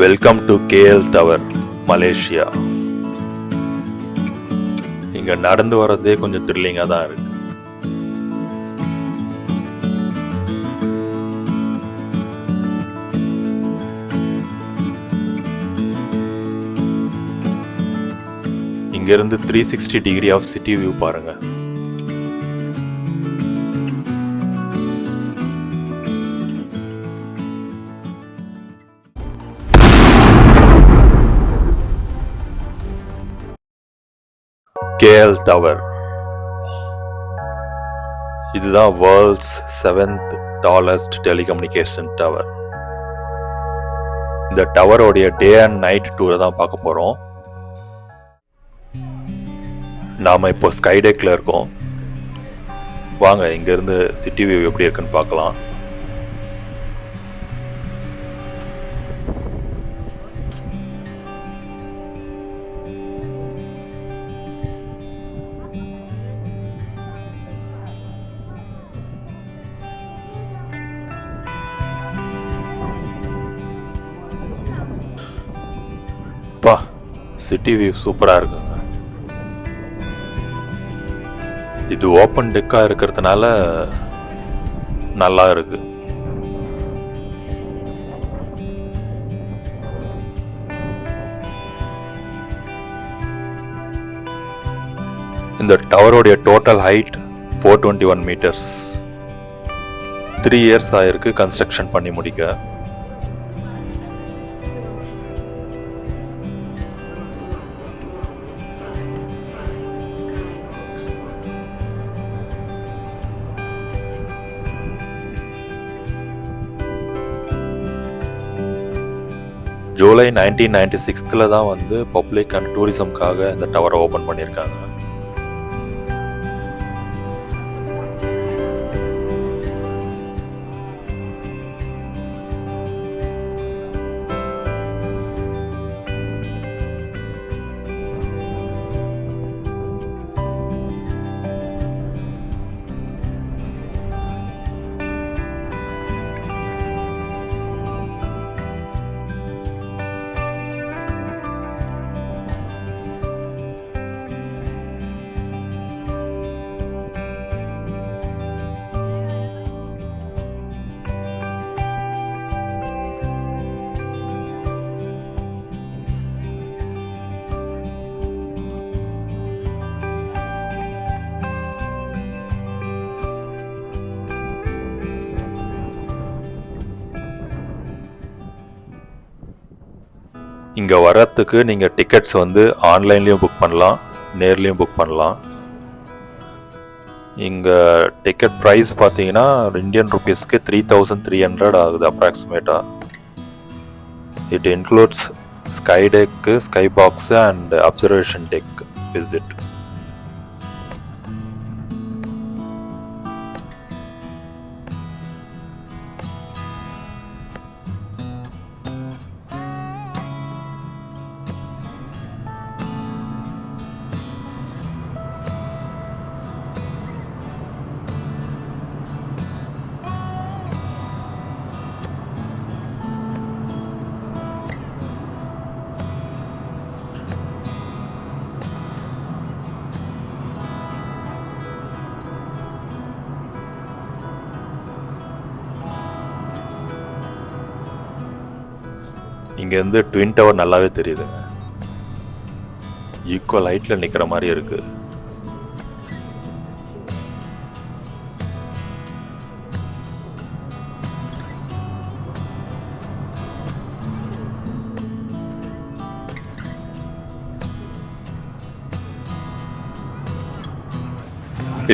Welcome to KL tower Malaysia. இங்க நடந்து வர்றதே கொஞ்சம் த்ரில்லிங்கா தான் இருக்கு. இங்க இருந்து 360 டிகிரி ஆஃப் சிட்டி வியூ பாருங்க. KL டவர் இதுதான் world's 7th tallest telecommunication tower. இந்த டவரோடைய டே அண்ட் நைட் டூரை தான் பார்க்க போறோம். நாம இப்போ ஸ்கை டெக்ல இருக்கோம். வாங்க இங்க இருந்து சிட்டி வியூ எப்படி இருக்குன்னு பார்க்கலாம். சிட்டி வியூ சூப்பரா இருக்குங்க. இது ஓப்பன் டெக்கா இருக்கிறதுனால நல்லா இருக்கு. இந்த டவரோடைய டோட்டல் ஹைட் 421 மீட்டர்ஸ். 3 இயர்ஸ் ஆயிருக்கு கன்ஸ்ட்ரக்ஷன் பண்ணி முடிக்க. ஜூலை 1996 தான் வந்து பப்ளிக் அண்ட் டூரிசம்காக இந்த டவரை ஓப்பன் பண்ணியிருக்காங்க. இங்கே வர்றதுக்கு நீங்கள் டிக்கெட்ஸ் வந்து ஆன்லைன்லேயும் புக் பண்ணலாம், நேர்லேயும் புக் பண்ணலாம். இங்கே டிக்கெட் ப்ரைஸ் பார்த்தீங்கன்னா இந்தியன் ருபீஸ்க்கு 3300 ஆகுது அப்ராக்சிமேட்டாக. It includes sky deck, sky box and observation deck visit. இங்கேருந்து ட்வின் டவர் நல்லாவே தெரியுதுங்க. ஈக்குவல் ஹைட்டில் நிற்கிற மாதிரி இருக்கு.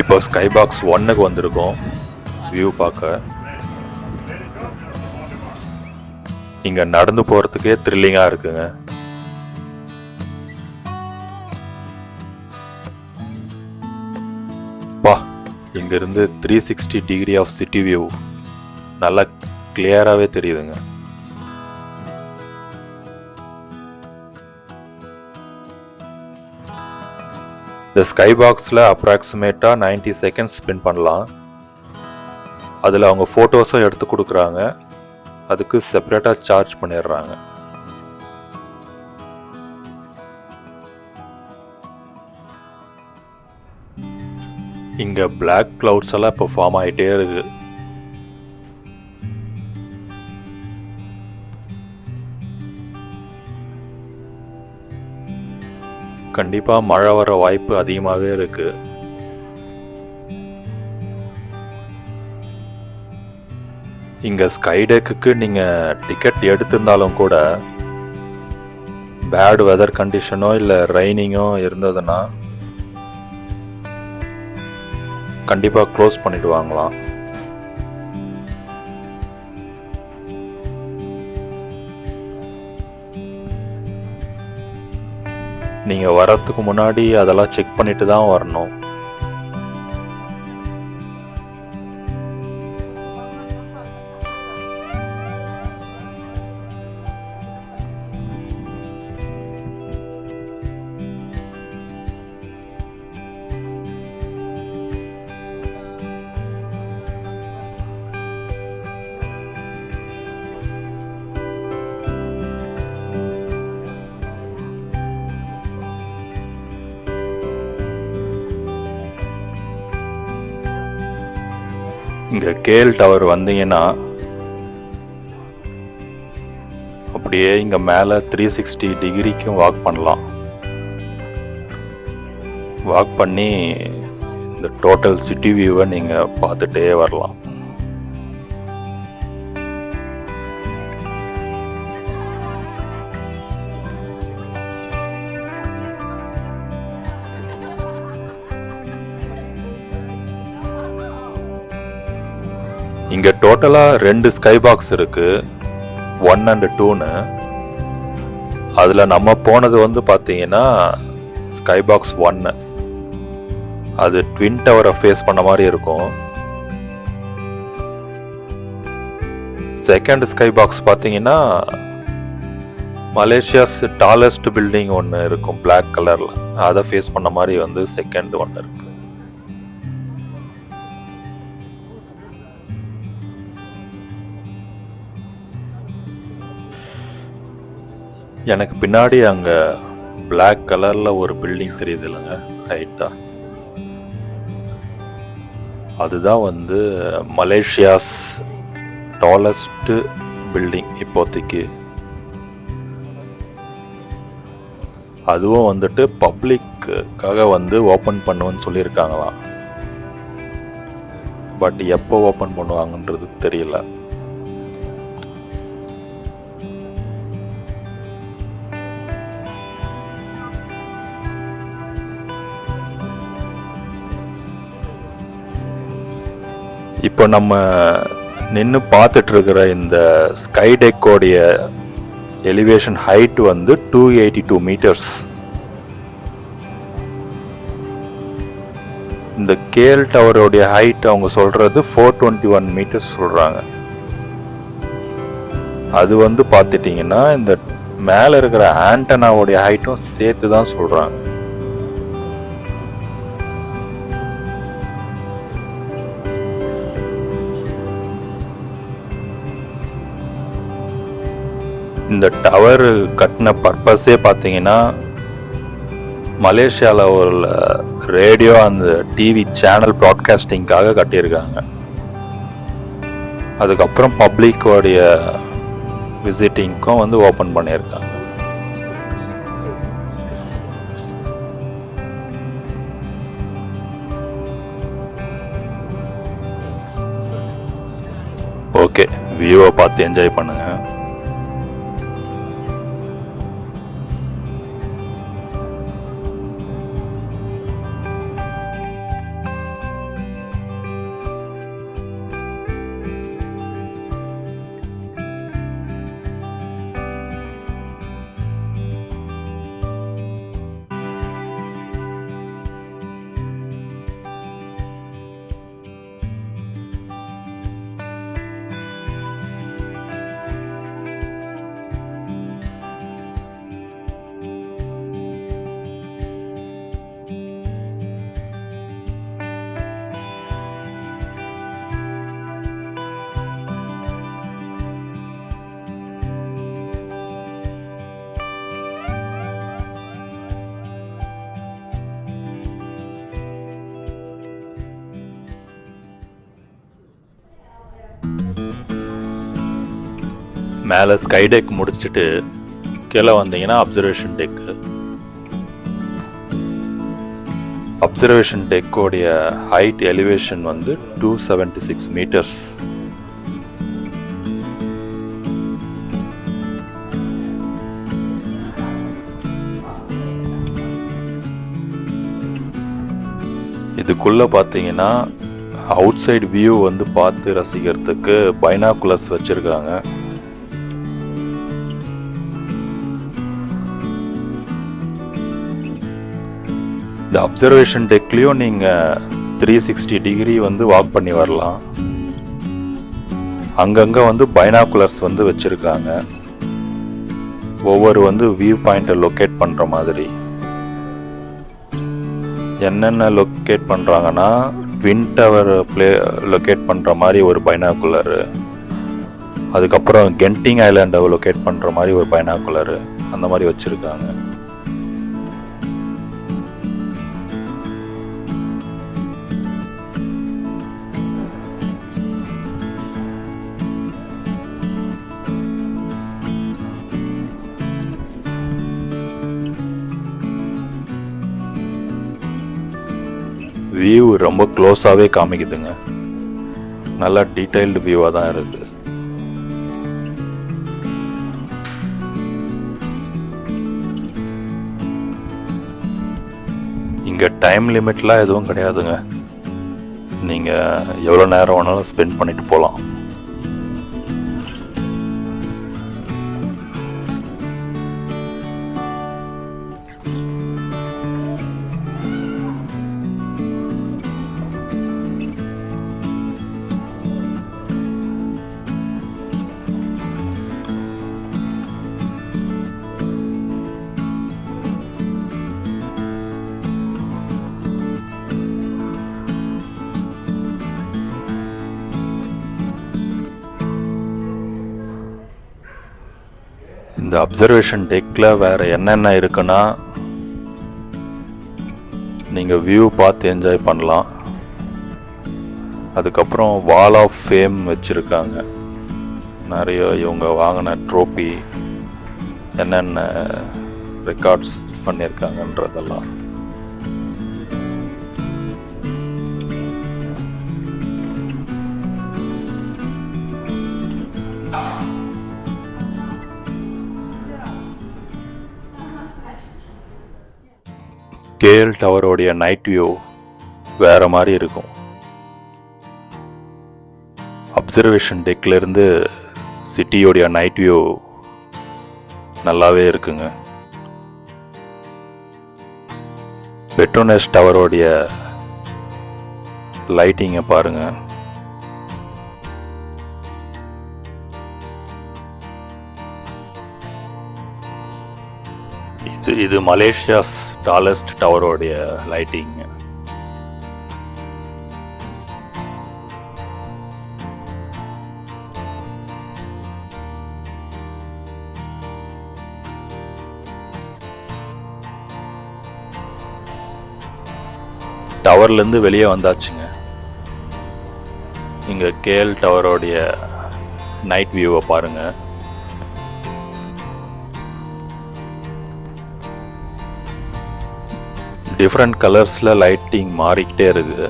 இப்போ ஸ்கை பாக்ஸ் 1க்கு வந்திருக்கோம் வியூ பார்க்க. இங்க நடந்து போறதுக்கே த்ரில்லிங்கா இருக்குங்க. இங்க இருந்து 360 டிகிரி ஆஃப் சிட்டி வியூ நல்லா கிளியராகவே தெரியுதுங்க. இந்த ஸ்கை பாக்ஸில் அப்ராக்சிமேட்டாக 90 செகண்ட்ஸ் ஸ்பெண்ட் பண்ணலாம். அதில் அவங்க ஃபோட்டோஸும் எடுத்து கொடுக்குறாங்க. அதுக்கு செப்பரேட்டாக சார்ஜ் பண்ணிடுறாங்க. இங்கே பிளாக் கிளவுட்ஸ் எல்லாம் இப்போ ஃபார்ம் ஆகிட்டே இருக்கு. கண்டிப்பாக மழை வர வாய்ப்பு அதிகமாகவே இருக்கு. இங்கே ஸ்கைடெக்குக்கு நீங்கள் டிக்கெட் எடுத்திருந்தாலும் கூட பேட் வெதர் கண்டிஷனோ இல்லை ரெய்னிங்கோ இருந்ததுன்னா கண்டிப்பாக க்ளோஸ் பண்ணிடுவாங்களாம். நீங்கள் வரத்துக்கு முன்னாடி அதெல்லாம் செக் பண்ணிட்டு தான் வரணும். இங்கே கேஎல் டவர் வந்தீங்கன்னா அப்படியே இங்கே மேலே 360 டிகிரிக்கும் வாக் பண்ணலாம். வாக் பண்ணி இந்த டோட்டல் சிட்டி வியூவை நீங்கள் பார்த்துட்டே வரலாம். இங்கே டோட்டலாக 2 ஸ்கை பாக்ஸ் இருக்கு, 1 and 2ன்னு. அதில் நம்ம போனது வந்து பார்த்தீங்கன்னா ஸ்கை பாக்ஸ் 1. அது ட்வின் டவரை ஃபேஸ் பண்ண மாதிரி இருக்கும். செகண்ட் ஸ்கை பாக்ஸ் பார்த்தீங்கன்னா மலேசியாஸ் டாலஸ்ட் பில்டிங் ஒன்று இருக்கும் பிளாக் கலரில், அதை ஃபேஸ் பண்ண மாதிரி வந்து செகண்ட் ஒன்று இருக்கு. எனக்கு பின்னாடி அங்கே பிளாக் கலரில் ஒரு பில்டிங் தெரியுது இல்லைங்க ஹைட்டா, அதுதான் வந்து மலேசியாஸ் டாலஸ்ட் பில்டிங் இப்போதைக்கு. அதுவும் வந்துட்டு பப்ளிக்காக வந்து ஓப்பன் பண்ணுவேன்னு சொல்லியிருக்காங்களாம். பட் எப்போ ஓப்பன் பண்ணுவாங்கன்றது தெரியல. இப்போ நம்ம நின்று பார்த்துட்டு இருக்கிற இந்த ஸ்கை டெக்கோடைய எலிவேஷன் ஹைட் வந்து 282 மீட்டர்ஸ். இந்த கேஎல் டவரோடைய ஹைட் அவங்க சொல்றது 421 மீட்டர்ஸ் சொல்றாங்க. அது வந்து பார்த்துட்டீங்கன்னா இந்த மேலே இருக்கிற ஆண்டனாவோடைய ஹைட்டும் சேர்த்து தான் சொல்றாங்க. இந்த டவர் கட்டின பர்பஸே பார்த்தீங்கன்னா மலேசியாவில் உள்ள ரேடியோ அந்த டிவி சேனல் ப்ராட்காஸ்டிங்காக கட்டியிருக்காங்க. அதுக்கப்புறம் பப்ளிக்கோடைய விசிட்டிங்க்கும் வந்து ஓப்பன் பண்ணியிருக்காங்க. ஓகே, வியூவை பார்த்து என்ஜாய் பண்ணுங்க. மேலே ஸ்கை டெக் முடிச்சுட்டு கீழே வந்தீங்கன்னா அப்சர்வேஷன் டெக்கு. அப்சர்வேஷன் டெக்கோடைய ஹைட் எலிவேஷன் வந்து 276 மீட்டர்ஸ். இதுக்குள்ளே பார்த்தீங்கன்னா அவுட் சைடு வியூ வந்து பார்த்து ரசிக்கிறதுக்கு பைனாகுலர்ஸ் வச்சுருக்காங்க. இந்த அப்சர்வேஷன் டெக்லேயும் நீங்கள் 360 டிகிரி வந்து வாக் பண்ணி வரலாம். அங்கங்கே வந்து பைனாகுலர்ஸ் வந்து வச்சுருக்காங்க, ஒவ்வொரு வந்து வியூ பாயிண்ட்டை லொக்கேட் பண்ணுற மாதிரி. என்னென்ன லொக்கேட் பண்ணுறாங்கன்னா ட்வின் டவர் லொக்கேட் பண்ணுற மாதிரி ஒரு பைனாகுலரு, அதுக்கப்புறம் கென்டிங் ஐலாண்டை லொக்கேட் பண்ணுற மாதிரி ஒரு பைனாகுலரு, அந்த மாதிரி வச்சுருக்காங்க. வியூ ரொம்ப க்ளோஸாகவே காமிக்குதுங்க, நல்லா டீட்டெயில்டு வியூவாக தான் இருக்குது. இங்கே டைம் லிமிட்லாம் எதுவும் கிடையாதுங்க, நீங்கள் எவ்வளோ நேரம் வேணாலும் ஸ்பெண்ட் பண்ணிட்டு போகலாம். இந்த அப்சர்வேஷன் டெக்கில் வேறு என்னென்ன இருக்குன்னா நீங்கள் வியூ பார்த்து என்ஜாய் பண்ணலாம். அதுக்கப்புறம் வால் ஆஃப் ஃபேம் வச்சுருக்காங்க, நிறைய இவங்க வாங்கின ட்ரோஃபி, என்னென்ன ரெக்கார்ட்ஸ் பண்ணியிருக்காங்கன்றதெல்லாம். கேஎல் டவரோடைய நைட் வியூ வேறு மாதிரி இருக்கும். அப்சர்வேஷன் டெக்லேருந்து சிட்டியோடைய நைட் வியூ நல்லாவே இருக்குங்க. பெட்ரோனஸ் டவரோடைய லைட்டிங்கை பாருங்கள். இது மலேசியாஸ் டாலஸ்ட் டவரோடைய லைட்டிங். டவர்லேருந்து வெளியே வந்தாச்சுங்க. இங்கே கேஎல் டவரோடைய நைட் வியூவை பாருங்கள். டிஃப்ரெண்ட் கலர்ஸில் லைட்டிங் மாறிக்கிட்டே இருக்குது.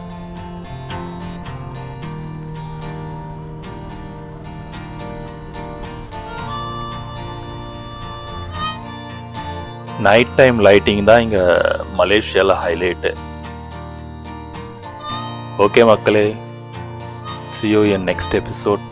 நைட் டைம் லைட்டிங் தான் இங்கே மலேசியாவில் ஹைலைட்டு. ஓகே மக்களே, see you in next episode.